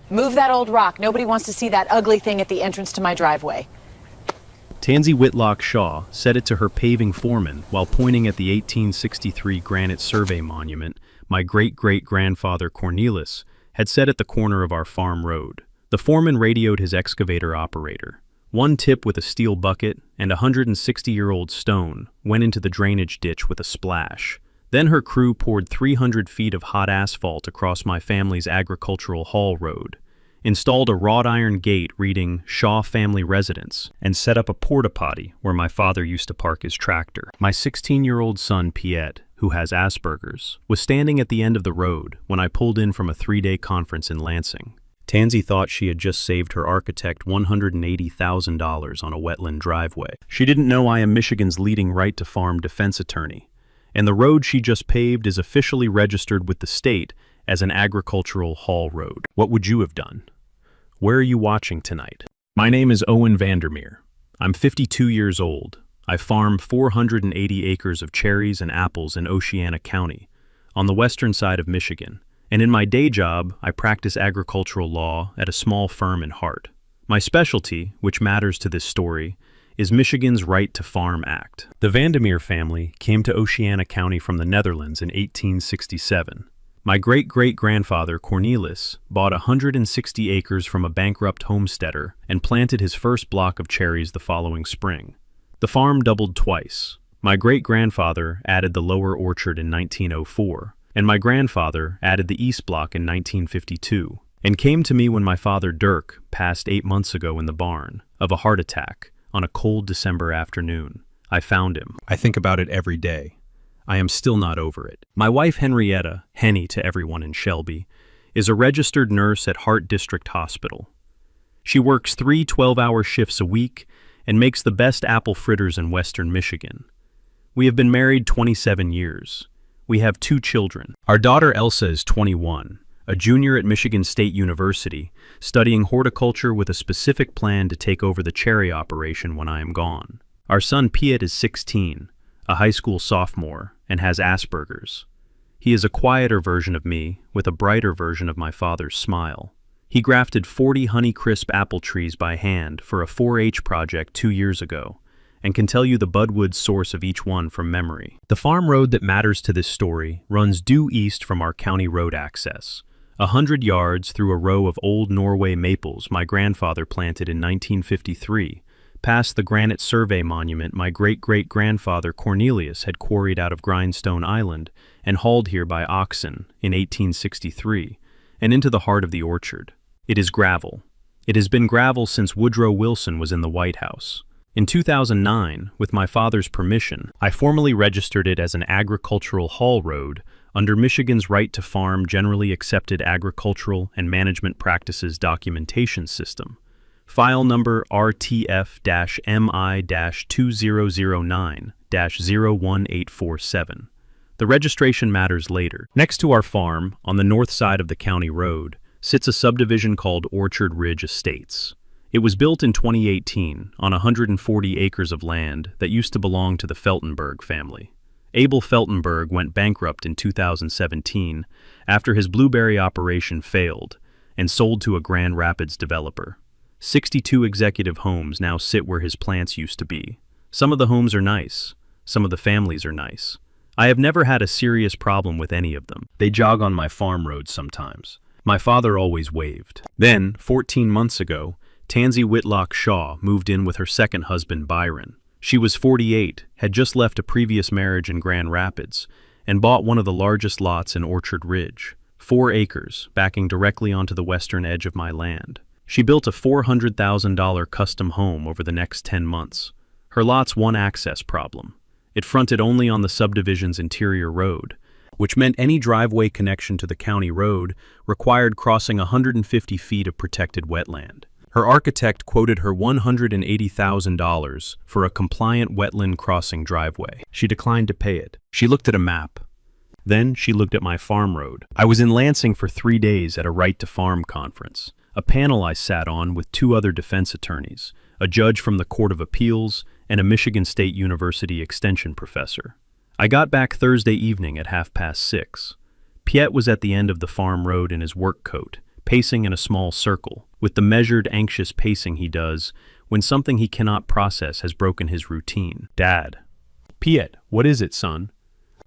Move that old rock. Nobody wants to see that ugly thing at the entrance to my driveway. Tansy Whitlock Shaw said it to her paving foreman while pointing at the 1863 granite survey monument my great-great-grandfather Cornelius had set at the corner of our farm road. The foreman radioed his excavator operator. One tip with a steel bucket and a 160-year-old stone went into the drainage ditch with a splash. Then her crew poured 300 feet of hot asphalt across my family's agricultural haul road, installed a wrought iron gate reading Shaw Family Residence, and set up a porta-potty where my father used to park his tractor. My 16-year-old son, Piet, who has Asperger's, was standing at the end of the road when I pulled in from a 3-day conference in Lansing. Tansy thought she had just saved her architect $180,000 on a wetland driveway. She didn't know I am Michigan's leading right-to-farm defense attorney, and the road she just paved is officially registered with the state as an agricultural haul road. What would you have done? Where are you watching tonight? My name is Owen Vandermeer. I'm 52 years old. I farm 480 acres of cherries and apples in Oceana County, on the western side of Michigan, and in my day job, I practice agricultural law at a small firm in Hart. My specialty, which matters to this story, is Michigan's Right to Farm Act. The Vandermeer family came to Oceana County from the Netherlands in 1867. My great-great-grandfather, Cornelius, bought 160 acres from a bankrupt homesteader and planted his first block of cherries the following spring. The farm doubled twice. My great-grandfather added the lower orchard in 1904, and my grandfather added the east block in 1952, and came to me when my father Dirk passed 8 months ago in the barn of a heart attack on a cold December afternoon. I found him. I think about it every day. I am still not over it. My wife Henrietta, Henny to everyone in Shelby, is a registered nurse at Hart District Hospital. She works 3 12-hour shifts a week and makes the best apple fritters in western Michigan. We have been married 27 years. We have 2 children. Our daughter Elsa is 21, a junior at Michigan State University, studying horticulture with a specific plan to take over the cherry operation when I am gone. Our son Piet is 16, a high school sophomore, and has Asperger's. He is a quieter version of me, with a brighter version of my father's smile. He grafted 40 Honeycrisp apple trees by hand for a 4-H project 2 years ago, and can tell you the budwood source of each one from memory. The farm road that matters to this story runs due east from our county road access, 100 yards through a row of old Norway maples my grandfather planted in 1953, past the granite survey monument my great-great-grandfather Cornelius had quarried out of Grindstone Island and hauled here by oxen in 1863, and into the heart of the orchard. It is gravel. It has been gravel since Woodrow Wilson was in the White House. In 2009, with my father's permission, I formally registered it as an agricultural haul road under Michigan's Right to Farm Generally Accepted Agricultural and Management Practices Documentation System, file number RTF-MI-2009-01847. The registration matters later. Next to our farm, on the north side of the county road, sits a subdivision called Orchard Ridge Estates. It was built in 2018 on 140 acres of land that used to belong to the Feltenberg family. Abel Feltenberg went bankrupt in 2017 after his blueberry operation failed and sold to a Grand Rapids developer. 62 executive homes now sit where his plants used to be. Some of the homes are nice. Some of the families are nice. I have never had a serious problem with any of them. They jog on my farm roads sometimes. My father always waved. Then, 14 months ago, Tansy Whitlock Shaw moved in with her second husband, Byron. She was 48, had just left a previous marriage in Grand Rapids, and bought one of the largest lots in Orchard Ridge, 4 acres, backing directly onto the western edge of my land. She built a $400,000 custom home over the next 10 months. Her lot's one access problem. It fronted only on the subdivision's interior road, which meant any driveway connection to the county road required crossing 150 feet of protected wetland. Her architect quoted her $180,000 for a compliant wetland crossing driveway. She declined to pay it. She looked at a map. Then she looked at my farm road. I was in Lansing for 3 days at a Right to Farm conference, a panel I sat on with 2 other defense attorneys, a judge from the Court of Appeals, and a Michigan State University extension professor. I got back Thursday evening at 6:30. Piet was at the end of the farm road in his work coat, pacing in a small circle, with the measured, anxious pacing he does when something he cannot process has broken his routine. "Dad." "Piet, what is it, son?"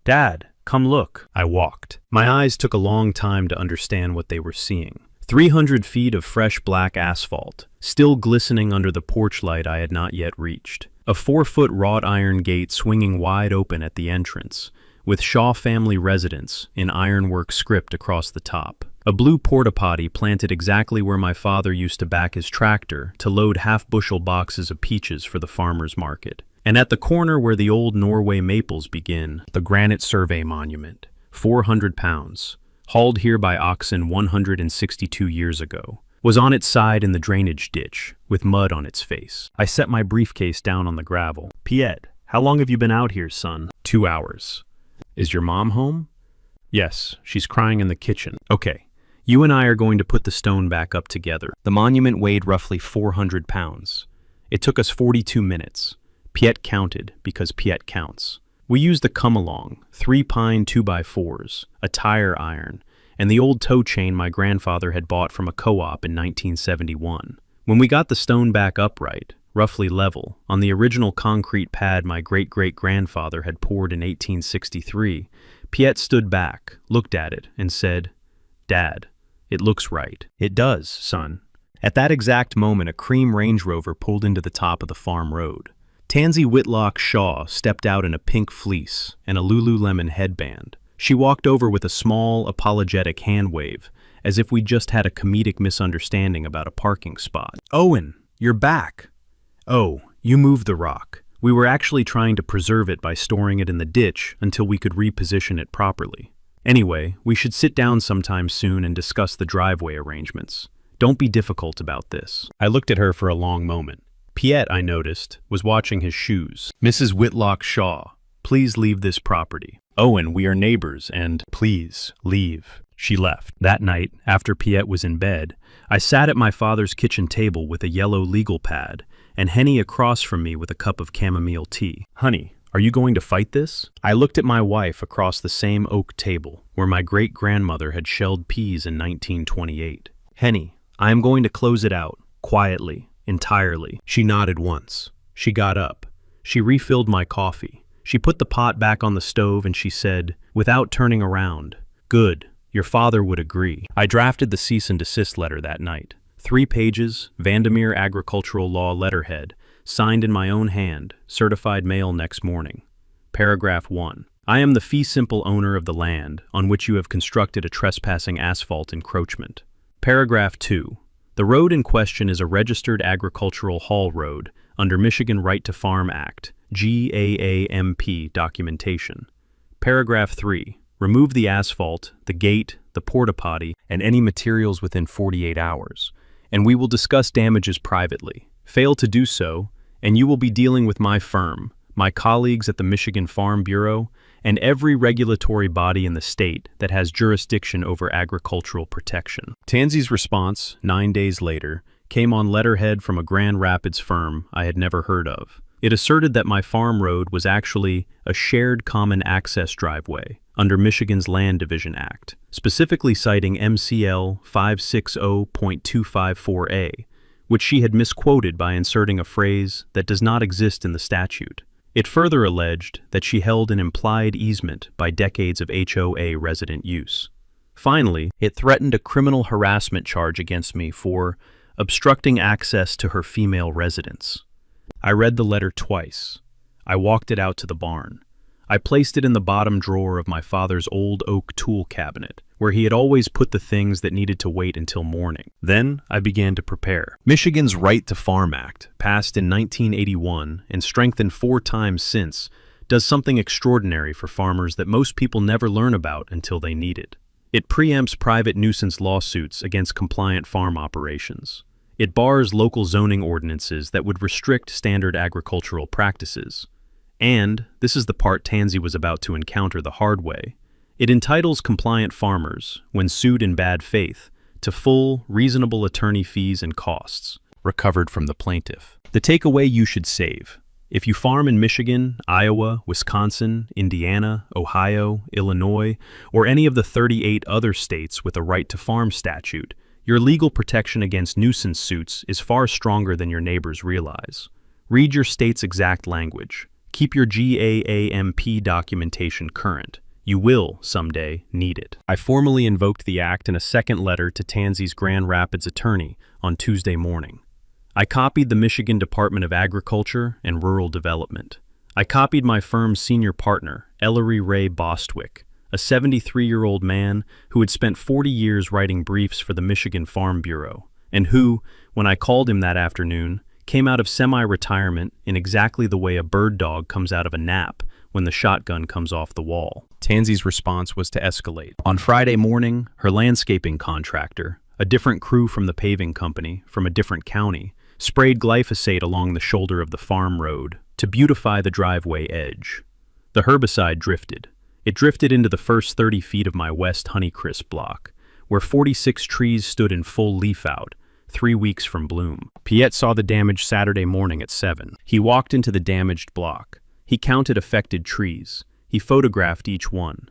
"Dad, come look." I walked. My eyes took a long time to understand what they were seeing. 300 feet of fresh black asphalt, still glistening under the porch light I had not yet reached. A 4-foot wrought iron gate swinging wide open at the entrance, with Shaw family residence in ironwork script across the top. A blue porta-potty planted exactly where my father used to back his tractor to load half-bushel boxes of peaches for the farmer's market. And at the corner where the old Norway maples begin, the granite survey monument, 400 pounds, hauled here by oxen 162 years ago, was on its side in the drainage ditch, with mud on its face. I set my briefcase down on the gravel. "Piet, how long have you been out here, son?" "2 hours. Is your mom home?" "Yes, she's crying in the kitchen." "Okay, you and I are going to put the stone back up together." The monument weighed roughly 400 pounds. It took us 42 minutes. Piet counted, because Piet counts. We used the come-along, 3 pine 2x4s, a tire iron, and the old tow chain my grandfather had bought from a co-op in 1971. When we got the stone back upright, roughly level, on the original concrete pad my great-great-grandfather had poured in 1863, Piet stood back, looked at it, and said, "Dad, it looks right." "It does, son." At that exact moment, a cream Range Rover pulled into the top of the farm road. Tansy Whitlock Shaw stepped out in a pink fleece and a Lululemon headband. She walked over with a small, apologetic hand wave, as if we'd just had a comedic misunderstanding about a parking spot. "Owen, you're back." "Oh, you moved the rock. We were actually trying to preserve it by storing it in the ditch until we could reposition it properly. Anyway, we should sit down sometime soon and discuss the driveway arrangements. Don't be difficult about this." I looked at her for a long moment. Piet, I noticed, was watching his shoes. "Mrs. Whitlock Shaw, please leave this property." "Owen, we are neighbors, and—" "Please, leave." She left. That night, after Piet was in bed, I sat at my father's kitchen table with a yellow legal pad, and Henny across from me with a cup of chamomile tea. "Honey, are you going to fight this?" I looked at my wife across the same oak table, where my great-grandmother had shelled peas in 1928. "Henny, I am going to close it out, quietly. Entirely." She nodded once. She got up. She refilled my coffee. She put the pot back on the stove and she said, without turning around, "Good, your father would agree." I drafted the cease and desist letter that night. 3 pages, Vandermeer Agricultural Law letterhead, signed in my own hand, certified mail next morning. Paragraph 1. I am the fee simple owner of the land on which you have constructed a trespassing asphalt encroachment. Paragraph 2. The road in question is a registered agricultural haul road under Michigan Right to Farm Act, GAAP documentation. Paragraph 3. Remove the asphalt, the gate, the porta-potty, and any materials within 48 hours, and we will discuss damages privately. Fail to do so, and you will be dealing with my firm, my colleagues at the Michigan Farm Bureau, and every regulatory body in the state that has jurisdiction over agricultural protection. Tansy's response, 9 days later, came on letterhead from a Grand Rapids firm I had never heard of. It asserted that my farm road was actually a shared common access driveway under Michigan's Land Division Act, specifically citing MCL 560.254A, which she had misquoted by inserting a phrase that does not exist in the statute. It further alleged that she held an implied easement by decades of HOA resident use. Finally, it threatened a criminal harassment charge against me for obstructing access to her female residence. I read the letter twice. I walked it out to the barn. I placed it in the bottom drawer of my father's old oak tool cabinet, where he had always put the things that needed to wait until morning. Then I began to prepare. Michigan's Right to Farm Act, passed in 1981 and strengthened 4 times since, does something extraordinary for farmers that most people never learn about until they need it. It preempts private nuisance lawsuits against compliant farm operations. It bars local zoning ordinances that would restrict standard agricultural practices. And, this is the part Tansy was about to encounter the hard way, it entitles compliant farmers, when sued in bad faith, to full, reasonable attorney fees and costs, recovered from the plaintiff. The takeaway you should save. If you farm in Michigan, Iowa, Wisconsin, Indiana, Ohio, Illinois, or any of the 38 other states with a right to farm statute, Your legal protection against nuisance suits is far stronger than your neighbors realize. Read your state's exact language. Keep your GAAP documentation current. You will, someday, need it. I formally invoked the act in a second letter to Tansy's Grand Rapids attorney on Tuesday morning. I copied the Michigan Department of Agriculture and Rural Development. I copied my firm's senior partner, Ellery Ray Bostwick, a 73-year-old man who had spent 40 years writing briefs for the Michigan Farm Bureau, and who, when I called him that afternoon, came out of semi-retirement in exactly the way a bird dog comes out of a nap when the shotgun comes off the wall. Tansy's response was to escalate. On Friday morning, her landscaping contractor, a different crew from the paving company, from a different county, sprayed glyphosate along the shoulder of the farm road to beautify the driveway edge. The herbicide drifted. It drifted into the first 30 feet of my West Honeycrisp block, where 46 trees stood in full leaf out, 3 weeks from bloom. Piet saw the damage Saturday morning at 7. He walked into the damaged block. He counted affected trees. He photographed each one.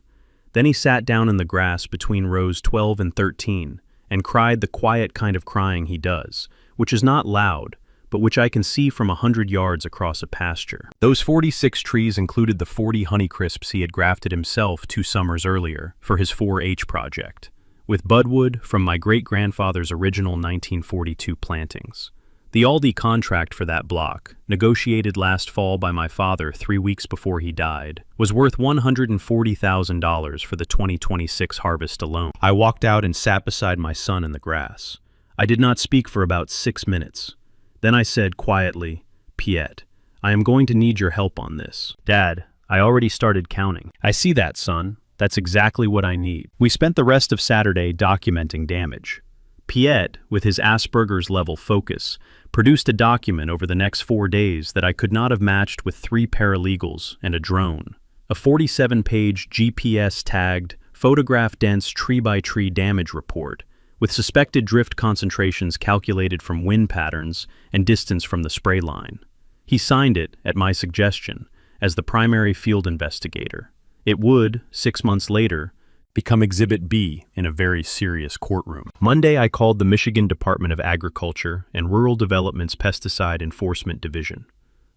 Then he sat down in the grass between rows 12 and 13 and cried the quiet kind of crying he does, which is not loud, but which I can see from 100 yards across a pasture. Those 46 trees included the 40 Honeycrisps he had grafted himself 2 summers earlier for his 4-H project, with budwood from my great-grandfather's original 1942 plantings. The Aldi contract for that block, negotiated last fall by my father 3 weeks before he died, was worth $140,000 for the 2026 harvest alone. I walked out and sat beside my son in the grass. I did not speak for about 6 minutes. Then I said quietly, "Piet, I am going to need your help on this." "Dad, I already started counting." "I see that, son. That's exactly what I need." We spent the rest of Saturday documenting damage. Piet, with his Asperger's level focus, produced a document over the next 4 days that I could not have matched with 3 paralegals and a drone. A 47-page GPS-tagged, photograph-dense tree-by-tree damage report, with suspected drift concentrations calculated from wind patterns and distance from the spray line. He signed it, at my suggestion, as the primary field investigator. It would, 6 months later, become Exhibit B in a very serious courtroom. Monday, I called the Michigan Department of Agriculture and Rural Development's Pesticide Enforcement Division.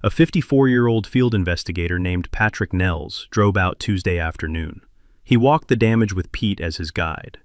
A 54-year-old field investigator named Patrick Nels drove out Tuesday afternoon. He walked the damage with Pete as his guide.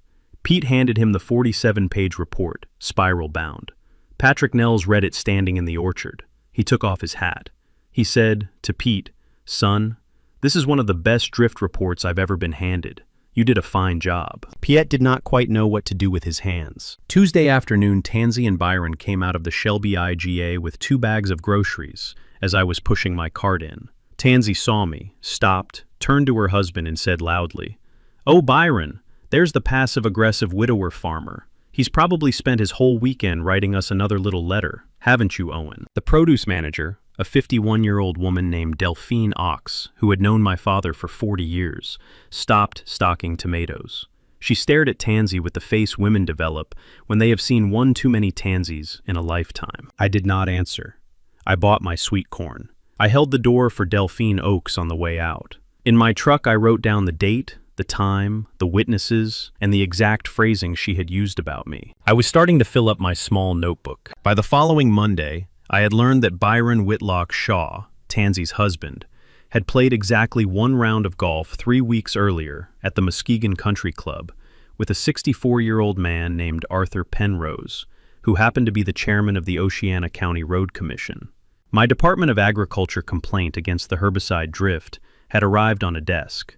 Pete handed him the 47-page report, spiral-bound. Patrick Nels read it standing in the orchard. He took off his hat. He said to Pete, "Son, this is one of the best drift reports I've ever been handed. You did a fine job." Piet did not quite know what to do with his hands. Tuesday afternoon, Tansy and Byron came out of the Shelby IGA with 2 bags of groceries as I was pushing my cart in. Tansy saw me, stopped, turned to her husband and said loudly, "Oh, Byron, there's the passive-aggressive widower farmer. He's probably spent his whole weekend writing us another little letter. Haven't you, Owen?" The produce manager, a 51-year-old woman named Delphine Ox, who had known my father for 40 years, stopped stocking tomatoes. She stared at Tansy with the face women develop when they have seen one too many Tansies in a lifetime. I did not answer. I bought my sweet corn. I held the door for Delphine Oaks on the way out. In my truck, I wrote down the date, the time, the witnesses, and the exact phrasing she had used about me. I was starting to fill up my small notebook. By the following Monday, I had learned that Byron Whitlock Shaw, Tansy's husband, had played exactly 1 round of golf 3 weeks earlier at the Muskegon Country Club with a 64-year-old man named Arthur Penrose, who happened to be the chairman of the Oceana County Road Commission. My Department of Agriculture complaint against the herbicide drift had arrived on a desk.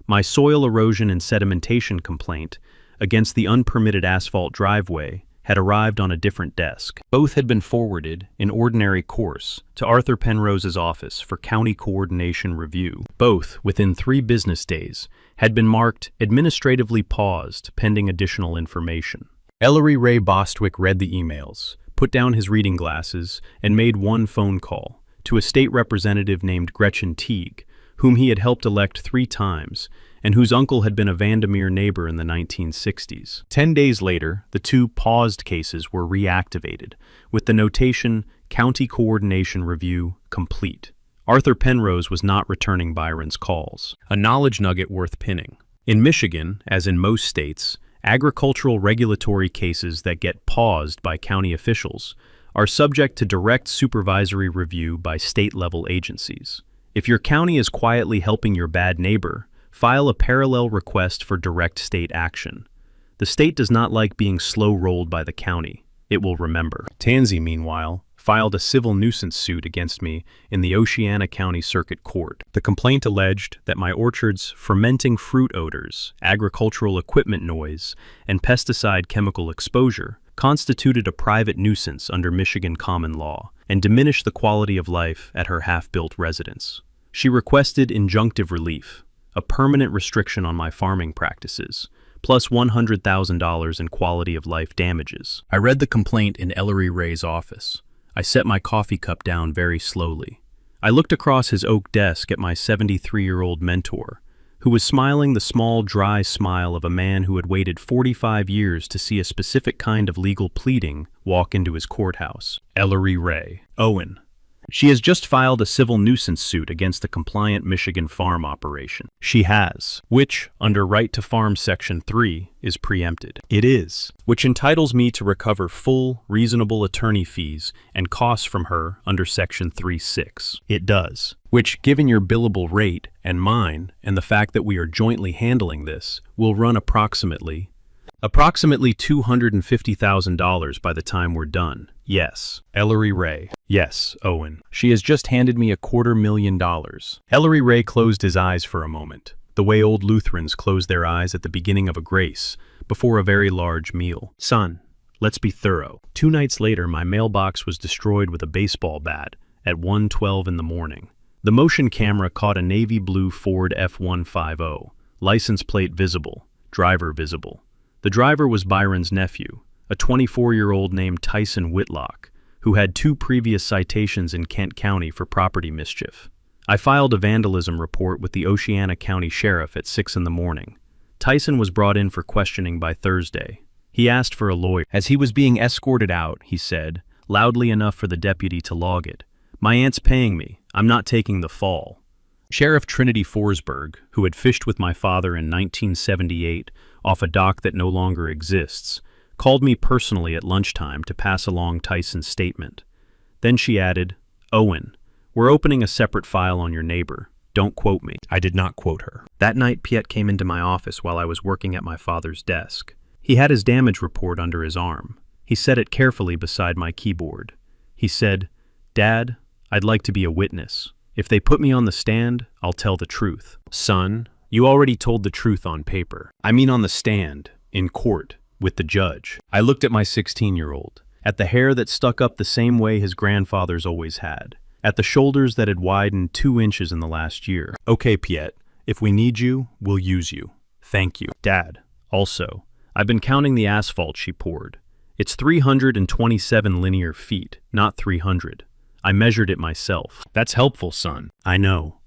My soil erosion and sedimentation complaint against the unpermitted asphalt driveway had arrived on a different desk. Both had been forwarded, in ordinary course, to Arthur Penrose's office for county coordination review. Both, within 3 business days, had been marked administratively paused pending additional information. Ellery Ray Bostwick read the emails, put down his reading glasses, and made one phone call to a state representative named Gretchen Teague, whom he had helped elect 3 times, and whose uncle had been a Vandermeer neighbor in the 1960s. 10 days later, the 2 paused cases were reactivated, with the notation, County Coordination Review complete. Arthur Penrose was not returning Byron's calls. A knowledge nugget worth pinning. In Michigan, as in most states, Agricultural regulatory cases that get paused by county officials are subject to direct supervisory review by state-level agencies. If your county is quietly helping your bad neighbor, file a parallel request for direct state action. The state does not like being slow-rolled by the county. It will remember. Tansy, meanwhile, filed a civil nuisance suit against me in the Oceana County Circuit Court. The complaint alleged that my orchard's fermenting fruit odors, agricultural equipment noise, and pesticide chemical exposure constituted a private nuisance under Michigan common law and diminished the quality of life at her half-built residence. She requested injunctive relief, a permanent restriction on my farming practices, plus $100,000 in quality of life damages. I read the complaint in Ellery Ray's office. I set my coffee cup down very slowly. I looked across his oak desk at my 73-year-old mentor, who was smiling the small, dry smile of a man who had waited 45 years to see a specific kind of legal pleading walk into his courthouse. Ellery Ray. Owen. She has just filed a civil nuisance suit against the compliant Michigan farm operation. She has, which, under Right to Farm Section 3, is preempted. It is, which entitles me to recover full, reasonable attorney fees and costs from her under Section 3.6. It does, which, given your billable rate and mine, and the fact that we are jointly handling this, will run approximately $250,000 by the time we're done. Yes. Ellery Ray. Yes, Owen. She has just handed me $250,000. Ellery Ray closed his eyes for a moment, the way old Lutherans close their eyes at the beginning of a grace, before a very large meal. Son, let's be thorough. 2 nights later, my mailbox was destroyed with a baseball bat at 1:12 in the morning. The motion camera caught a navy blue Ford F-150, license plate visible, driver visible. The driver was Byron's nephew, a 24-year-old named Tyson Whitlock, who had 2 previous citations in Kent County for property mischief. I filed a vandalism report with the Oceana County Sheriff at 6 in the morning. Tyson was brought in for questioning by Thursday. He asked for a lawyer. As he was being escorted out, he said, loudly enough for the deputy to log it, "My aunt's paying me. I'm not taking the fall." Sheriff Trinity Forsberg, who had fished with my father in 1978 off a dock that no longer exists, called me personally at lunchtime to pass along Tyson's statement. Then she added, "Owen, we're opening a separate file on your neighbor. Don't quote me." I did not quote her. That night, Piet came into my office while I was working at my father's desk. He had his damage report under his arm. He set it carefully beside my keyboard. He said, "Dad, I'd like to be a witness. If they put me on the stand, I'll tell the truth." "Son, you already told the truth on paper. I mean on the stand, in court, with the judge." I looked at my 16-year-old, at the hair that stuck up the same way his grandfather's always had, at the shoulders that had widened 2 inches in the last year. "Okay, Piet, if we need you, we'll use you. Thank you." "Dad, also, I've been counting the asphalt she poured. It's 327 linear feet, not 300. I measured it myself." "That's helpful, son." "I know."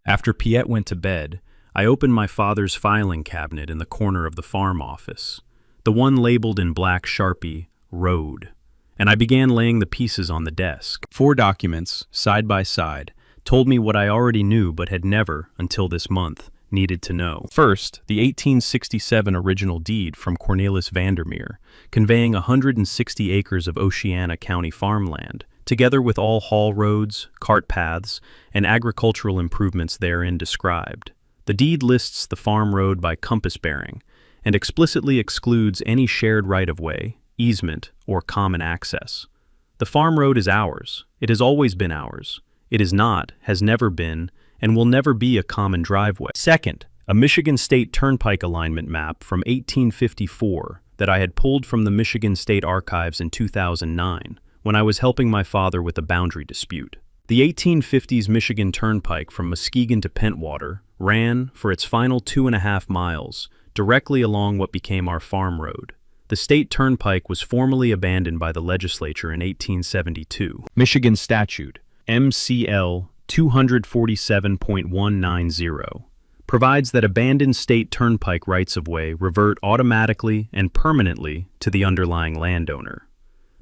After Piet went to bed, I opened my father's filing cabinet in the corner of the farm office, the one labeled in black Sharpie, Road, and I began laying the pieces on the desk. 4 documents, side by side, told me what I already knew but had never, until this month, needed to know. First, the 1867 original deed from Cornelis Vandermeer, conveying 160 acres of Oceana County farmland, together with all haul roads, cart paths, and agricultural improvements therein described. The deed lists the farm road by compass bearing, and explicitly excludes any shared right-of-way, easement, or common access. The farm road is ours. It has always been ours. It is not, has never been, and will never be a common driveway. Second, a Michigan State Turnpike alignment map from 1854 that I had pulled from the Michigan State Archives in 2009 when I was helping my father with a boundary dispute. The 1850s Michigan Turnpike from Muskegon to Pentwater ran, for its final 2.5 miles, directly along what became our farm road. The state turnpike was formally abandoned by the legislature in 1872. Michigan Statute, MCL 247.190, provides that abandoned state turnpike rights-of-way revert automatically and permanently to the underlying landowner,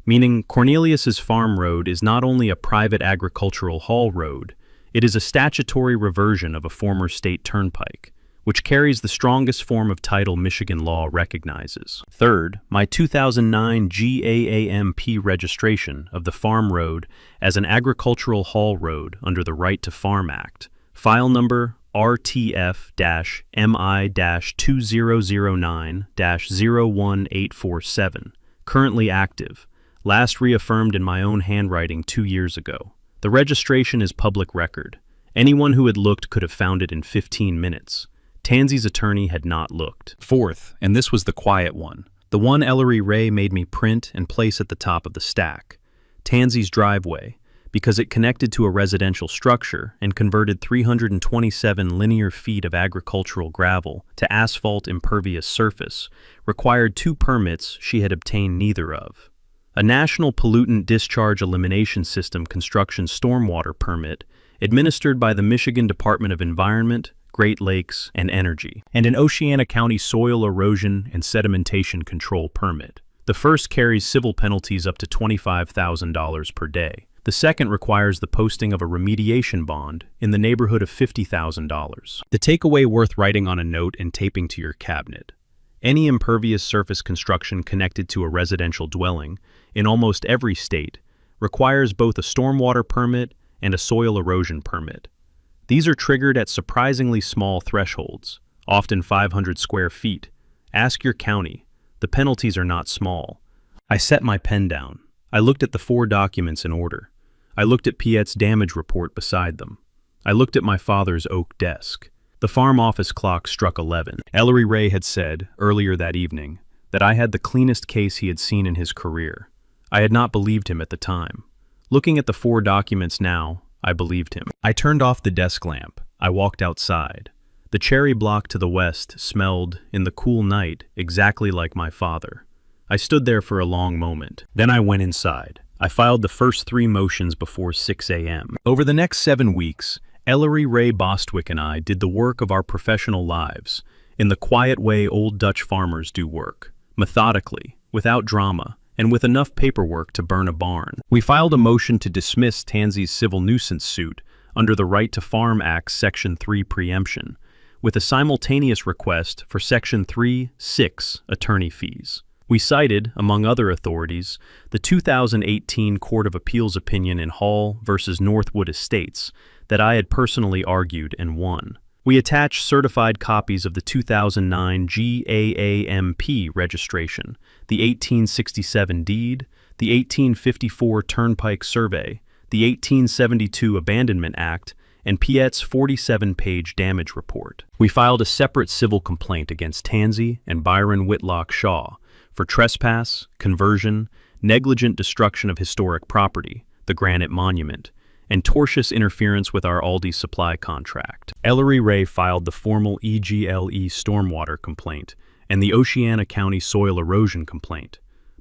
meaning Cornelius's farm road is not only a private agricultural haul road, it is a statutory reversion of a former state turnpike, which carries the strongest form of title Michigan law recognizes. Third, my 2009 GAAP registration of the farm road as an agricultural haul road under the Right to Farm Act, file number RTF-MI-2009-01847, currently active, last reaffirmed in my own handwriting 2 years ago. The registration is public record. Anyone who had looked could have found it in 15 minutes. Tansy's attorney had not looked. Fourth, and this was the quiet one, the one Ellery Ray made me print and place at the top of the stack. Tansy's driveway, because it connected to a residential structure and converted 327 linear feet of agricultural gravel to asphalt impervious surface, required 2 permits she had obtained neither of. A National Pollutant Discharge Elimination System construction stormwater permit administered by the Michigan Department of Environment, Great Lakes, and Energy, and an Oceana County Soil Erosion and Sedimentation Control permit. The first carries civil penalties up to $25,000 per day. The second requires the posting of a remediation bond in the neighborhood of $50,000. The takeaway worth writing on a note and taping to your cabinet. Any impervious surface construction connected to a residential dwelling, in almost every state, requires both a stormwater permit and a soil erosion permit. These are triggered at surprisingly small thresholds, often 500 square feet. Ask your county. The penalties are not small. I set my pen down. I looked at the 4 documents in order. I looked at Piet's damage report beside them. I looked at my father's oak desk. The farm office clock struck 11. Ellery Ray had said, earlier that evening, that I had the cleanest case he had seen in his career. I had not believed him at the time. Looking at the 4 documents now, I believed him. I turned off the desk lamp. I walked outside. The cherry block to the west smelled, in the cool night, exactly like my father. I stood there for a long moment. Then I went inside. I filed the first 3 motions before 6 a.m. Over the next 7 weeks, Ellery Ray Bostwick and I did the work of our professional lives, in the quiet way old Dutch farmers do work, methodically, without drama, and with enough paperwork to burn a barn. We filed a motion to dismiss Tansy's civil nuisance suit under the Right to Farm Act Section 3 preemption, with a simultaneous request for Section 3(6) attorney fees. We cited, among other authorities, the 2018 Court of Appeals opinion in Hall v. Northwood Estates that I had personally argued and won. We attached certified copies of the 2009 GAAP registration, the 1867 deed, the 1854 Turnpike Survey, the 1872 Abandonment Act, and Piet's 47-page damage report. We filed a separate civil complaint against Tansy and Byron Whitlock Shaw for trespass, conversion, negligent destruction of historic property, the Granite Monument, and tortious interference with our Aldi supply contract. Ellery Ray filed the formal EGLE stormwater complaint and the Oceana County soil erosion complaint,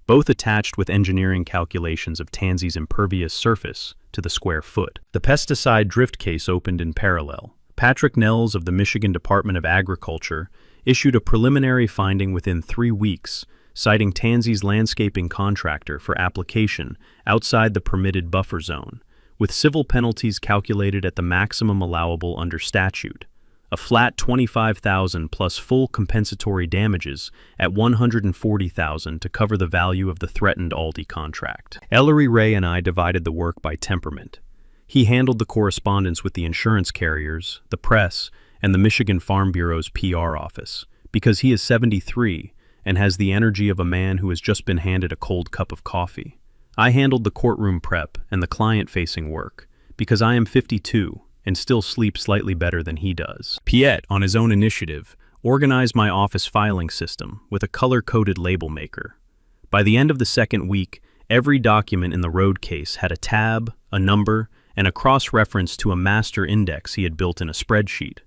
both attached with engineering calculations of Tansy's impervious surface to the square foot. The pesticide drift case opened in parallel. Patrick Nels of the Michigan Department of Agriculture issued a preliminary finding within 3 weeks, citing Tansy's landscaping contractor for application outside the permitted buffer zone, with civil penalties calculated at the maximum allowable under statute, a flat $25,000 plus full compensatory damages at $140,000 to cover the value of the threatened Aldi contract. Ellery Ray and I divided the work by temperament. He handled the correspondence with the insurance carriers, the press, and the Michigan Farm Bureau's PR office, because he is 73 and has the energy of a man who has just been handed a cold cup of coffee. I handled the courtroom prep and the client-facing work, because I am 52 and still sleep slightly better than he does. Piet, on his own initiative, organized my office filing system with a color-coded label maker. By the end of the second week, every document in the road case had a tab, a number, and a cross-reference to a master index he had built in a spreadsheet.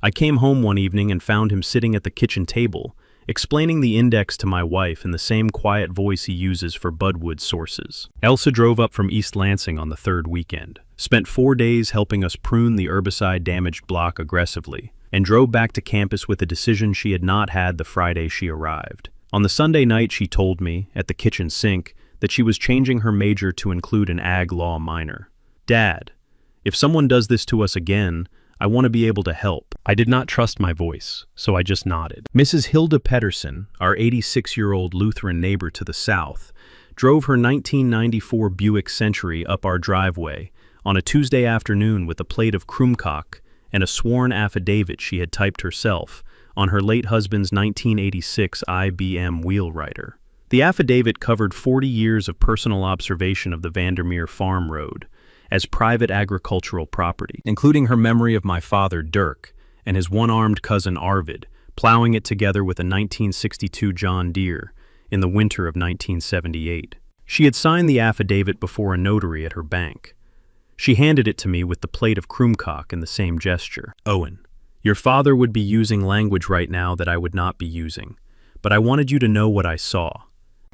I came home one evening and found him sitting at the kitchen table, explaining the index to my wife in the same quiet voice he uses for Budwood sources. Elsa drove up from East Lansing on the 3rd weekend, spent 4 days helping us prune the herbicide-damaged block aggressively, and drove back to campus with a decision she had not had the Friday she arrived. On the Sunday night, she told me, at the kitchen sink, that she was changing her major to include an ag law minor. Dad, if someone does this to us again, I want to be able to help. I did not trust my voice, so I just nodded. Mrs. Hilda Pedersen, our 86-year-old Lutheran neighbor to the south, drove her 1994 Buick Century up our driveway on a Tuesday afternoon with a plate of krumkak and a sworn affidavit she had typed herself on her late husband's 1986 IBM Wheelwriter. The affidavit covered 40 years of personal observation of the Vandermeer Farm Road as private agricultural property, including her memory of my father, Dirk, and his one-armed cousin, Arvid, plowing it together with a 1962 John Deere in the winter of 1978. She had signed the affidavit before a notary at her bank. She handed it to me with the plate of krumkak in the same gesture. Owen, your father would be using language right now that I would not be using, but I wanted you to know what I saw.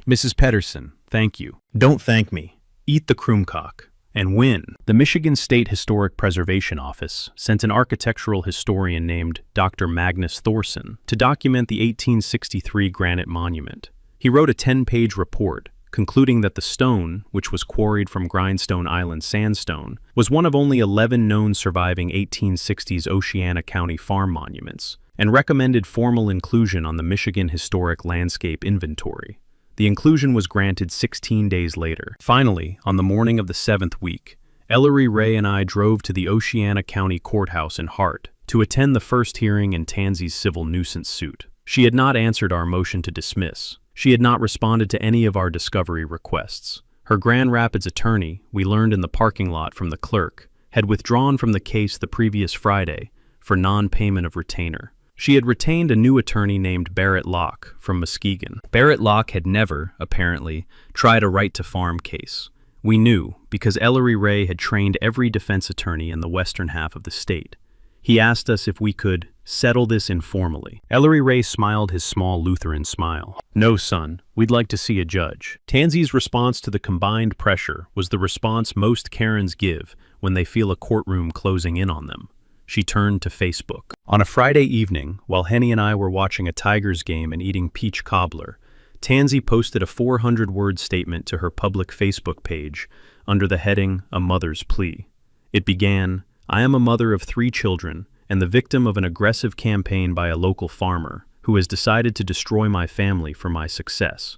Mrs. Pedersen, thank you. Don't thank me. Eat the krumkak. And win. The Michigan State Historic Preservation Office sent an architectural historian named Dr. Magnus Thorson to document the 1863 granite monument. He wrote a 10-page report concluding that the stone, which was quarried from Grindstone Island sandstone, was one of only 11 known surviving 1860s Oceana County farm monuments, and recommended formal inclusion on the Michigan Historic Landscape Inventory. The inclusion was granted 16 days later. Finally, on the morning of the 7th week, Ellery Ray and I drove to the Oceana County Courthouse in Hart to attend the first hearing in Tansy's civil nuisance suit. She had not answered our motion to dismiss. She had not responded to any of our discovery requests. Her Grand Rapids attorney, we learned in the parking lot from the clerk, had withdrawn from the case the previous Friday for non-payment of retainer. She had retained a new attorney named Barrett Locke from Muskegon. Barrett Locke had never, apparently, tried a right-to-farm case. We knew, because Ellery Ray had trained every defense attorney in the western half of the state. He asked us if we could settle this informally. Ellery Ray smiled his small Lutheran smile. No, son, we'd like to see a judge. Tansy's response to the combined pressure was the response most Karens give when they feel a courtroom closing in on them. She turned to Facebook. On a Friday evening, while Henny and I were watching a Tigers game and eating peach cobbler, Tansy posted a 400-word statement to her public Facebook page under the heading, A Mother's Plea. It began, I am a mother of 3 children and the victim of an aggressive campaign by a local farmer who has decided to destroy my family for my success.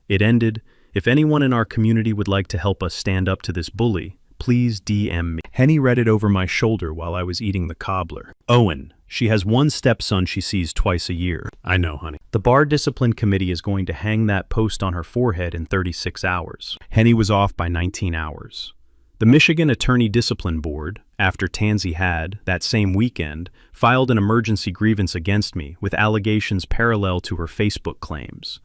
It ended, if anyone in our community would like to help us stand up to this bully, please DM me. Henny read it over my shoulder while I was eating the cobbler. Owen, she has one stepson she sees twice a year. I know, honey. The Bar Discipline Committee is going to hang that post on her forehead in 36 hours. Henny was off by 19 hours. The Michigan Attorney Discipline Board, after Tansy had, that same weekend, filed an emergency grievance against me with allegations parallel to her Facebook claims,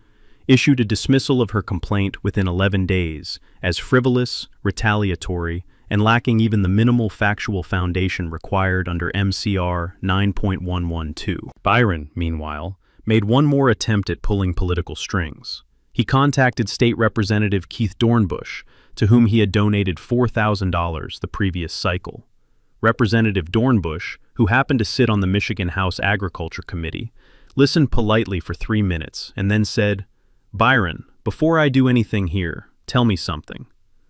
issued a dismissal of her complaint within 11 days as frivolous, retaliatory, and lacking even the minimal factual foundation required under MCR 9.112. Byron, meanwhile, made one more attempt at pulling political strings. He contacted State Representative Keith Dornbush, to whom he had donated $4,000 the previous cycle. Representative Dornbush, who happened to sit on the Michigan House Agriculture Committee, listened politely for 3 minutes and then said, Byron, before I do anything here, tell me something.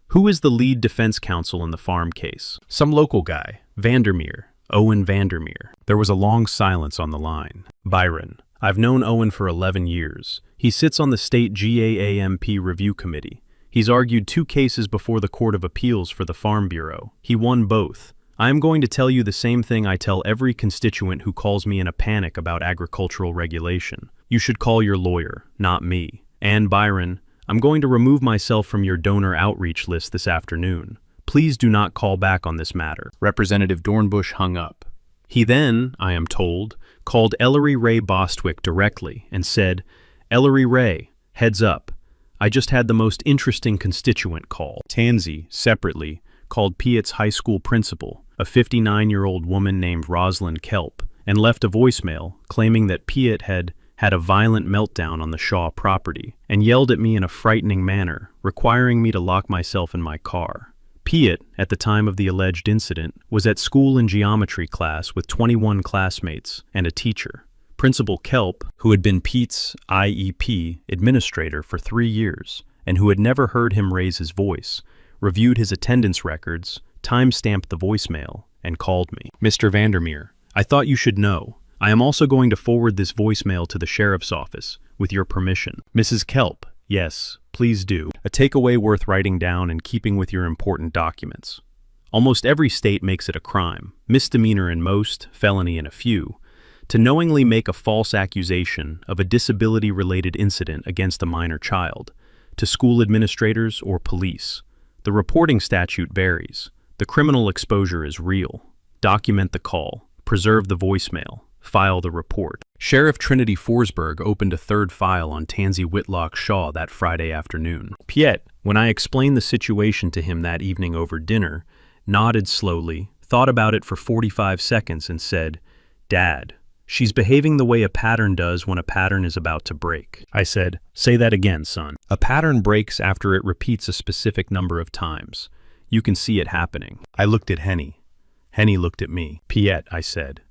Who is the lead defense counsel in the farm case? Some local guy, Vandermeer, Owen Vandermeer. There was a long silence on the line. Byron, I've known Owen for 11 years. He sits on the state GAAP review committee. He's argued 2 cases before the Court of Appeals for the Farm Bureau. He won both. I am going to tell you the same thing I tell every constituent who calls me in a panic about agricultural regulation. You should call your lawyer, not me. And Byron, I'm going to remove myself from your donor outreach list this afternoon. Please do not call back on this matter. Representative Dornbush hung up. He then, I am told, called Ellery Ray Bostwick directly and said, Ellery Ray, heads up. I just had the most interesting constituent call. Tansy, separately, called Piatt's high school principal, a 59-year-old woman named Rosalind Kelp, and left a voicemail claiming that Piatt had a violent meltdown on the Shaw property and yelled at me in a frightening manner, requiring me to lock myself in my car. Piatt, at the time of the alleged incident, was at school in geometry class with 21 classmates and a teacher. Principal Kelp, who had been Pete's IEP administrator for 3 years and who had never heard him raise his voice, reviewed his attendance records, time-stamped the voicemail, and called me. Mr. Vandermeer, I thought you should know. I am also going to forward this voicemail to the sheriff's office, with your permission. Mrs. Kelp, yes, please do. A takeaway worth writing down and keeping with your important documents. Almost every state makes it a crime, misdemeanor in most, felony in a few, to knowingly make a false accusation of a disability-related incident against a minor child, to school administrators or police. The reporting statute varies. The criminal exposure is real. Document the call, preserve the voicemail, file the report. Sheriff Trinity Forsberg opened a third file on Tansy Whitlock Shaw that Friday afternoon. Piet, when I explained the situation to him that evening over dinner, nodded slowly, thought about it for 45 seconds and said, "Dad, she's behaving the way a pattern does when a pattern is about to break." I said, "Say that again, son." A pattern breaks after it repeats a specific number of times. You can see it happening. I looked at Henny. Henny looked at me. "Piet," I said,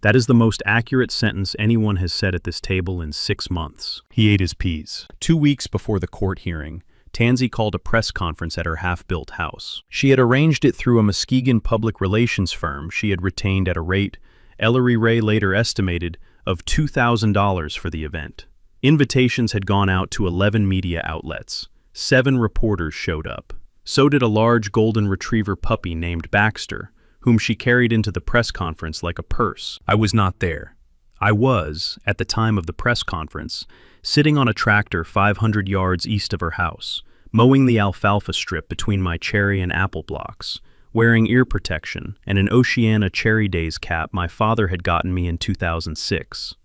"that is the most accurate sentence anyone has said at this table in 6 months." He ate his peas. 2 weeks before the court hearing, Tansy called a press conference at her half-built house. She had arranged it through a Muskegon public relations firm she had retained at a rate Ellery Ray later estimated of $2,000 for the event. Invitations had gone out to 11 media outlets. 7 reporters showed up. So did a large golden retriever puppy named Baxter, whom she carried into the press conference like a purse. I was not there. I was, at the time of the press conference, sitting on a tractor 500 yards east of her house, mowing the alfalfa strip between my cherry and apple blocks, wearing ear protection and an Oceana Cherry Days cap my father had gotten me in 2006.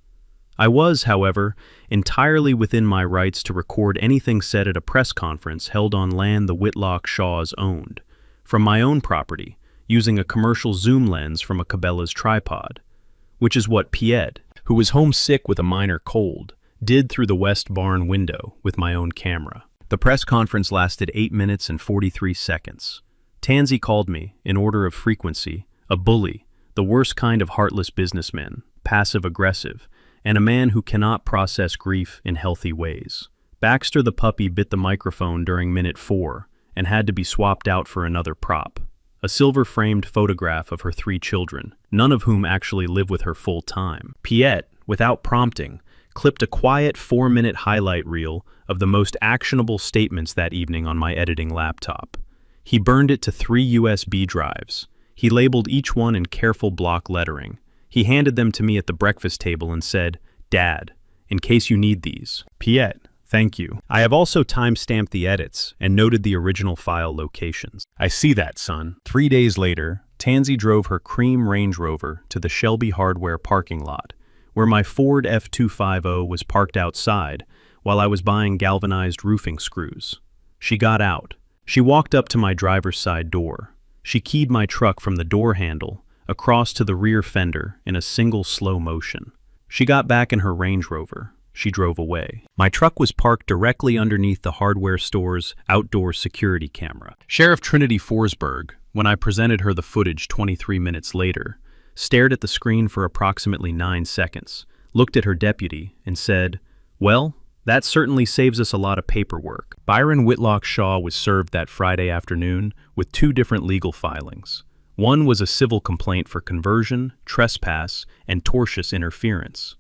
I was, however, entirely within my rights to record anything said at a press conference held on land the Whitlock Shaws owned, from my own property, using a commercial zoom lens from a Cabela's tripod, which is what Piet, who was homesick with a minor cold, did through the west barn window with my own camera. The press conference lasted 8 minutes and 43 seconds. Tansy called me, in order of frequency, a bully, the worst kind of heartless businessman, passive-aggressive, and a man who cannot process grief in healthy ways. Baxter the puppy bit the microphone during minute 4 and had to be swapped out for another prop, a silver-framed photograph of her 3 children, none of whom actually live with her full-time. Piet, without prompting, clipped a quiet 4-minute highlight reel of the most actionable statements that evening on my editing laptop. He burned it to 3 USB drives. He labeled each one in careful block lettering. He handed them to me at the breakfast table and said, "Dad, in case you need these." Piet, thank you. I have also time-stamped the edits and noted the original file locations. I see that, son. 3 days later, Tansy drove her cream Range Rover to the Shelby Hardware parking lot, where my Ford F250 was parked outside while I was buying galvanized roofing screws. She got out. She walked up to my driver's side door. She keyed my truck from the door handle across to the rear fender in a single slow motion. She got back in her Range Rover. She drove away. My truck was parked directly underneath the hardware store's outdoor security camera. Sheriff Trinity Forsberg, when I presented her the footage 23 minutes later, stared at the screen for approximately 9 seconds, looked at her deputy, and said, "Well, that certainly saves us a lot of paperwork." Byron Whitlock Shaw was served that Friday afternoon with 2 different legal filings. One was a civil complaint for conversion, trespass, and tortious interference.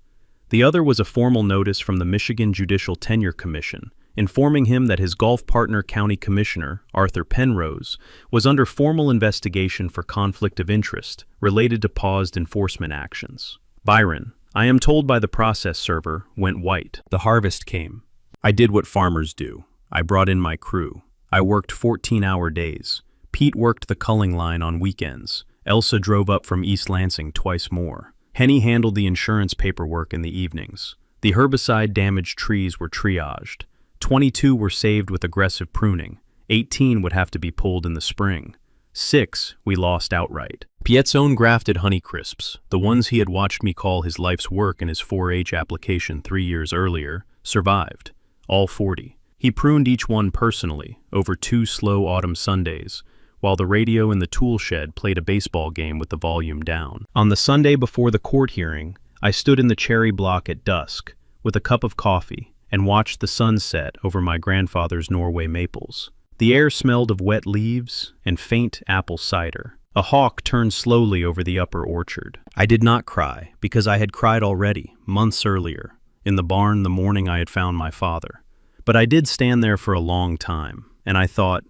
The other was a formal notice from the Michigan Judicial Tenure Commission, informing him that his golf partner county commissioner, Arthur Penrose, was under formal investigation for conflict of interest related to paused enforcement actions. Byron, I am told by the process server, went white. The harvest came. I did what farmers do. I brought in my crew. I worked 14-hour days. Pete worked the culling line on weekends. Elsa drove up from East Lansing twice more. Henny handled the insurance paperwork in the evenings. The herbicide-damaged trees were triaged. 22 were saved with aggressive pruning. 18 would have to be pulled in the spring. 6 we lost outright. Piet's own grafted Honeycrisps, the ones he had watched me call his life's work in his 4-H application 3 years earlier, survived. All 40. He pruned each one personally, over 2 slow autumn Sundays, while the radio in the tool shed played a baseball game with the volume down. On the Sunday before the court hearing, I stood in the cherry block at dusk, with a cup of coffee, and watched the sun set over my grandfather's Norway maples. The air smelled of wet leaves and faint apple cider. A hawk turned slowly over the upper orchard. I did not cry, because I had cried already, months earlier, in the barn the morning I had found my father. But I did stand there for a long time, and I thought,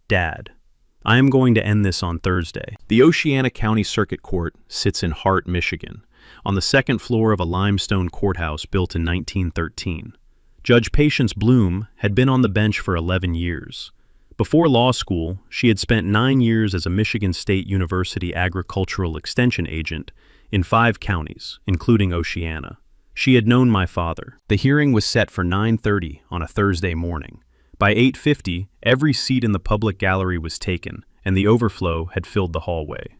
Dad, I am going to end this on Thursday. The Oceana County Circuit Court sits in Hart, Michigan, on the second floor of a limestone courthouse built in 1913. Judge Patience Bloom had been on the bench for 11 years. Before law school, she had spent 9 years as a Michigan State University agricultural extension agent in 5 counties, including Oceana. She had known my father. The hearing was set for 9:30 on a Thursday morning. By 8:50, every seat in the public gallery was taken, and the overflow had filled the hallway.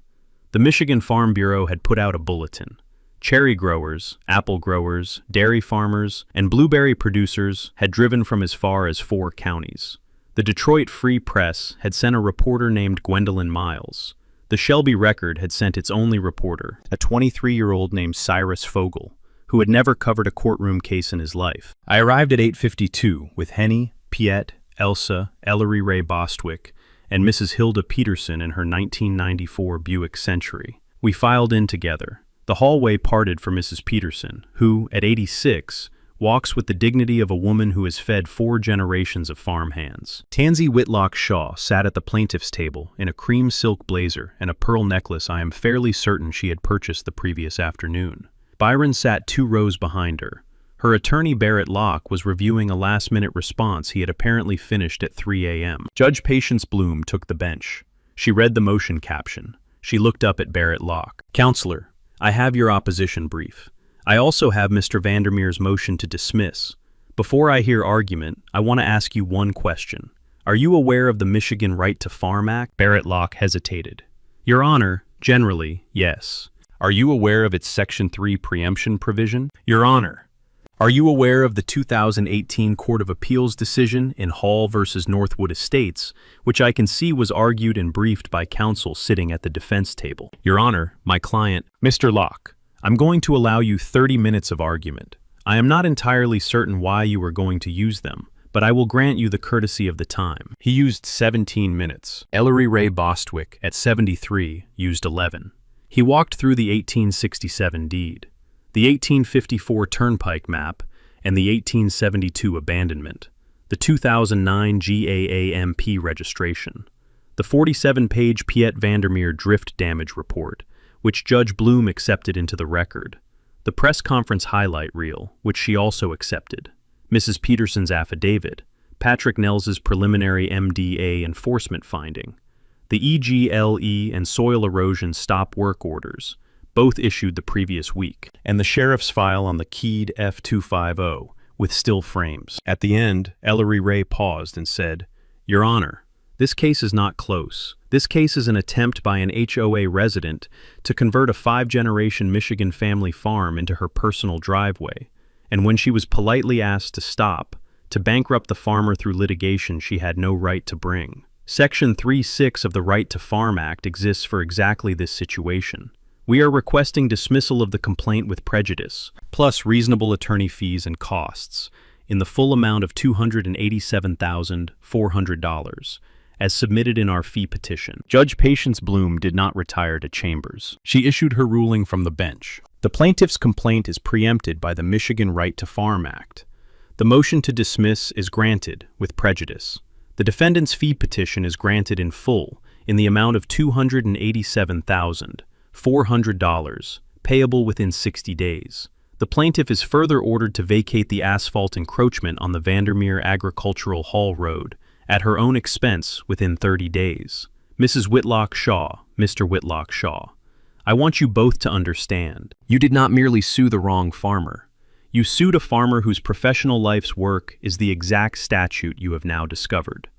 The Michigan Farm Bureau had put out a bulletin. Cherry growers, apple growers, dairy farmers, and blueberry producers had driven from as far as 4 counties. The Detroit Free Press had sent a reporter named Gwendolyn Miles. The Shelby Record had sent its only reporter, a 23-year-old named Cyrus Fogel, who had never covered a courtroom case in his life. I arrived at 8:52 with Henny, Piet, Elsa, Ellery Ray Bostwick, and Mrs. Hilda Peterson in her 1994 Buick Century. We filed in together. The hallway parted for Mrs. Peterson, who, at 86, walks with the dignity of a woman who has fed 4 generations of farmhands. Tansy Whitlock Shaw sat at the plaintiff's table in a cream silk blazer and a pearl necklace I am fairly certain she had purchased the previous afternoon. Byron sat 2 rows behind her. Her attorney Barrett Locke was reviewing a last-minute response he had apparently finished at 3 a.m. Judge Patience Bloom took the bench. She read the motion caption. She looked up at Barrett Locke. Counselor, I have your opposition brief. I also have Mr. Vandermeer's motion to dismiss. Before I hear argument, I want to ask you one question. Are you aware of the Michigan Right to Farm Act? Barrett Locke hesitated. Your Honor, generally, yes. Are you aware of its Section 3 preemption provision? Your Honor, are you aware of the 2018 Court of Appeals decision in Hall v. Northwood Estates, which I can see was argued and briefed by counsel sitting at the defense table? Your Honor, my client, Mr. Locke, I'm going to allow you 30 minutes of argument. I am not entirely certain why you are going to use them, but I will grant you the courtesy of the time. He used 17 minutes. Ellery Ray Bostwick, at 73, used 11. He walked through the 1867 deed, the 1854 Turnpike map, and the 1872 abandonment, the 2009 GAAMP registration, the 47-page Piet Vandermeer drift damage report, which Judge Bloom accepted into the record, the press conference highlight reel, which she also accepted, Mrs. Peterson's affidavit, Patrick Nells's preliminary MDA enforcement finding, the EGLE and soil erosion stop work orders, both issued the previous week, and the sheriff's file on the keyed F-250 with still frames. At the end, Ellery Ray paused and said, Your Honor, this case is not close. This case is an attempt by an HOA resident to convert a 5-generation Michigan family farm into her personal driveway, and when she was politely asked to stop, to bankrupt the farmer through litigation she had no right to bring. Section 3(6) of the Right to Farm Act exists for exactly this situation. We are requesting dismissal of the complaint with prejudice, plus reasonable attorney fees and costs, in the full amount of $287,400, as submitted in our fee petition. Judge Patience Bloom did not retire to chambers. She issued her ruling from the bench. The plaintiff's complaint is preempted by the Michigan Right to Farm Act. The motion to dismiss is granted with prejudice. The defendant's fee petition is granted in full in the amount of $287,400, payable within 60 days. The plaintiff is further ordered to vacate the asphalt encroachment on the Vandermeer Agricultural Hall Road at her own expense within 30 days. Mrs. Whitlock Shaw, Mr. Whitlock Shaw, I want you both to understand. You did not merely sue the wrong farmer. You sued a farmer whose professional life's work is the exact statute you have now discovered.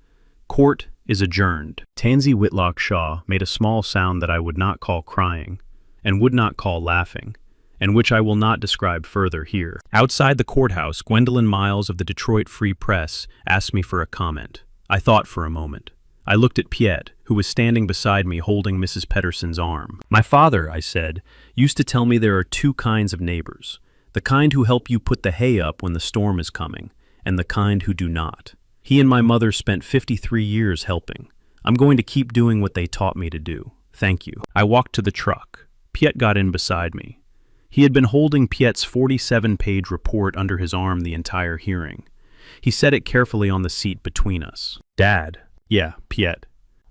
Court is adjourned. Tansy Whitlock Shaw made a small sound that I would not call crying, and would not call laughing, and which I will not describe further here. Outside the courthouse, Gwendolyn Miles of the Detroit Free Press asked me for a comment. I thought for a moment. I looked at Piet, who was standing beside me holding Mrs. Peterson's arm. My father, I said, used to tell me there are 2 kinds of neighbors. The kind who help you put the hay up when the storm is coming, and the kind who do not. He and my mother spent 53 years helping. I'm going to keep doing what they taught me to do. Thank you. I walked to the truck. Piet got in beside me. He had been holding Piet's 47-page report under his arm the entire hearing. He set it carefully on the seat between us. Dad. Yeah, Piet.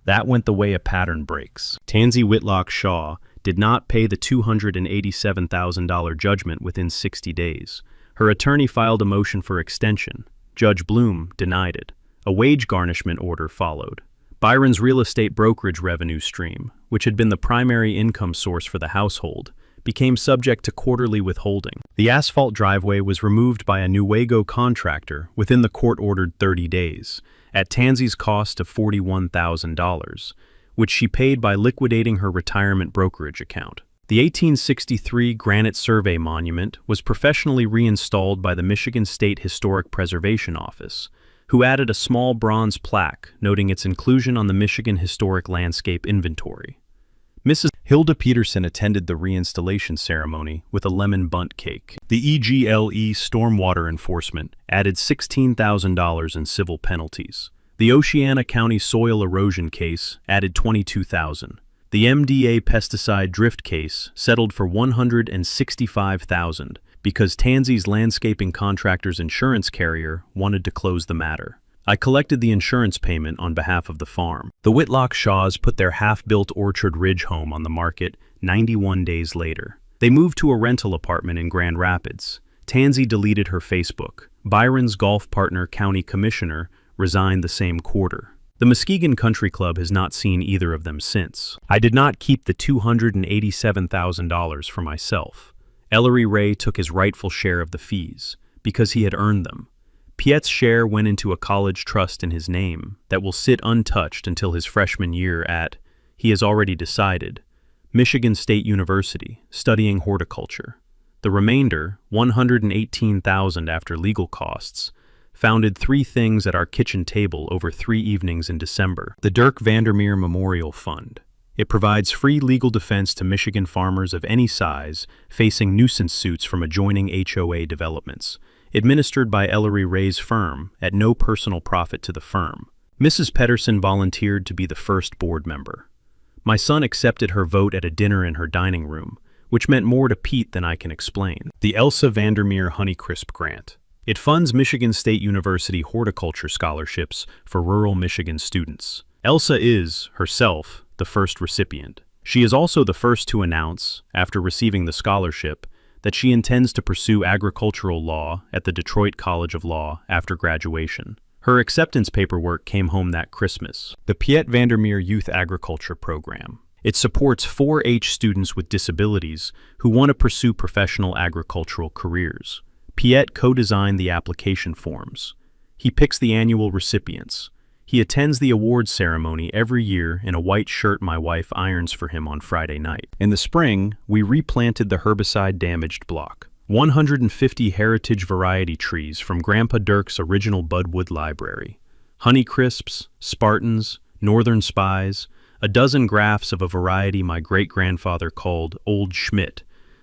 That went the way a pattern breaks. Tansy Whitlock Shaw did not pay the $287,000 judgment within 60 days. Her attorney filed a motion for extension. Judge Bloom denied it. A wage garnishment order followed. Byron's real estate brokerage revenue stream, which had been the primary income source for the household, became subject to quarterly withholding. The asphalt driveway was removed by a Newaygo contractor within the court-ordered 30 days, at Tansy's cost of $41,000, which she paid by liquidating her retirement brokerage account. The 1863 granite survey monument was professionally reinstalled by the Michigan State Historic Preservation Office, who added a small bronze plaque noting its inclusion on the Michigan Historic Landscape Inventory. Mrs. Hilda Peterson attended the reinstallation ceremony with a lemon bundt cake. The EGLE stormwater enforcement added $16,000 in civil penalties. The Oceana County soil erosion case added $22,000. The MDA pesticide drift case settled for $165,000 because Tansy's landscaping contractor's insurance carrier wanted to close the matter. I collected the insurance payment on behalf of the farm. The Whitlock Shaws put their half-built Orchard Ridge home on the market 91 days later. They moved to a rental apartment in Grand Rapids. Tansy deleted her Facebook. Byron's golf partner, county commissioner, resigned the same quarter. The Muskegon Country Club has not seen either of them since. I did not keep the $287,000 for myself. Ellery Ray took his rightful share of the fees, because he had earned them. Piet's share went into a college trust in his name that will sit untouched until his freshman year at, he has already decided, Michigan State University, studying horticulture. The remainder, $118,000 after legal costs, founded three things at our kitchen table over 3 evenings in December. The Dirk Vandermeer Memorial Fund. It provides free legal defense to Michigan farmers of any size facing nuisance suits from adjoining HOA developments, administered by Ellery Ray's firm at no personal profit to the firm. Mrs. Pedersen volunteered to be the first board member. My son accepted her vote at a dinner in her dining room, which meant more to Pete than I can explain. The Elsa Vandermeer Honeycrisp Grant. It funds Michigan State University horticulture scholarships for rural Michigan students. Elsa is, herself, the first recipient. She is also the first to announce, after receiving the scholarship, that she intends to pursue agricultural law at the Detroit College of Law after graduation. Her acceptance paperwork came home that Christmas. The Piet Vandermeer Youth Agriculture Program. It supports 4-H students with disabilities who want to pursue professional agricultural careers. Piet co-designed the application forms. He picks the annual recipients. He attends the awards ceremony every year in a white shirt my wife irons for him on Friday night. In the spring, we replanted the herbicide-damaged block. 150 heritage variety trees from Grandpa Dirk's original Budwood library. Honeycrisps, Spartans, Northern Spies, a dozen grafts of a variety my great-grandfather called Old Schmidt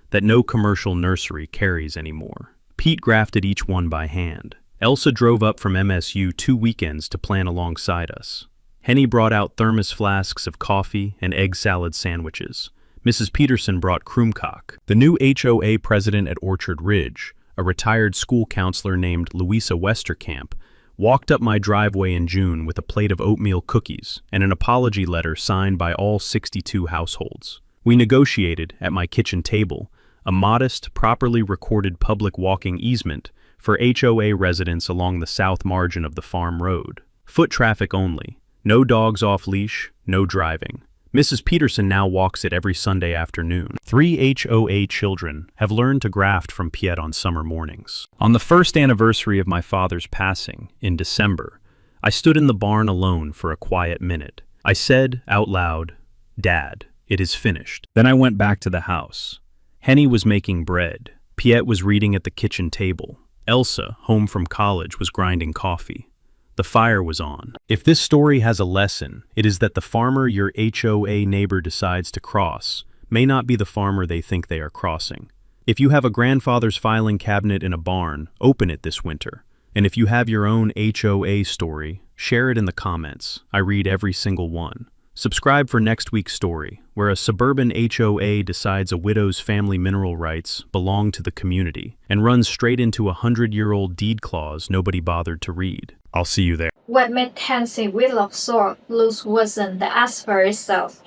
that no commercial nursery carries anymore. Pete grafted each one by hand. Elsa drove up from MSU 2 weekends to plan alongside us. Henny brought out thermos flasks of coffee and egg salad sandwiches. Mrs. Peterson brought Kroomcock. The new HOA president at Orchard Ridge, a retired school counselor named Louisa Westerkamp, walked up my driveway in June with a plate of oatmeal cookies and an apology letter signed by all 62 households. We negotiated, at my kitchen table, a modest, properly recorded public walking easement for HOA residents along the south margin of the farm road. Foot traffic only. No dogs off leash, no driving. Mrs. Peterson now walks it every Sunday afternoon. 3 HOA children have learned to graft from Piet on summer mornings. On the first anniversary of my father's passing, in December, I stood in the barn alone for a quiet minute. I said out loud, "Dad, it is finished." Then I went back to the house. Henny was making bread. Piet was reading at the kitchen table. Elsa, home from college, was grinding coffee. The fire was on. If this story has a lesson, it is that the farmer your HOA neighbor decides to cross may not be the farmer they think they are crossing. If you have a grandfather's filing cabinet in a barn, open it this winter. And if you have your own HOA story, share it in the comments. I read every single one. Subscribe for next week's story, where a suburban HOA decides a widow's family mineral rights belong to the community and runs straight into a 100-year-old deed clause nobody bothered to read. I'll see you there. What made Tansy Whitlock sore loose wasn't the asper itself.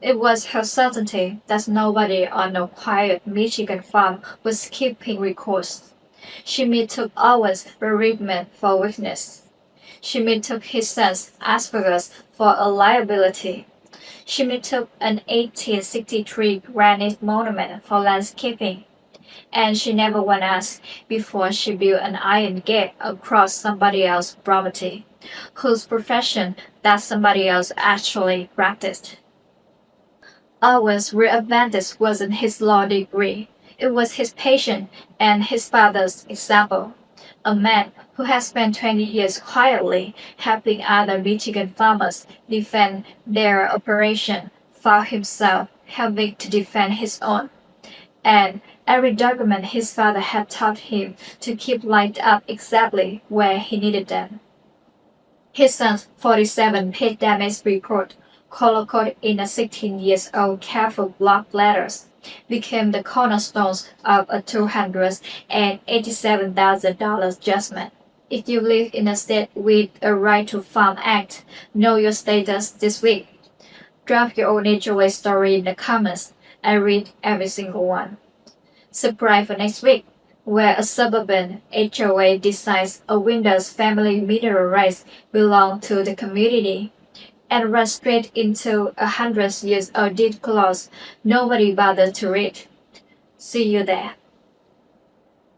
It was her certainty that nobody on a quiet Michigan farm was keeping records. She mistook Owen's bereavement for weakness. She mistook his son's Asperger's for a liability. She mistook an 1863 granite monument for landscaping. And she never once asked before she built an iron gate across somebody else's property, whose profession that somebody else actually practiced. Owen's real advantage wasn't his law degree. It was his patience and his father's example. A man who had spent 20 years quietly helping other Michigan farmers defend their operation found himself having to defend his own. And every document his father had taught him to keep lined up exactly where he needed them. His son's 47-page damage report, collocated in a 16-year-old careful block letters, became the cornerstones of a $287,000 judgment. If you live in a state with a Right to Farm Act, know your status this week. Drop your own HOA story in the comments. I read every single one. Subscribe for next week, where a suburban HOA decides a widow's family mineral rights belong to the community and runs straight into a 100-year-old deed clause nobody bothered to read. See you there.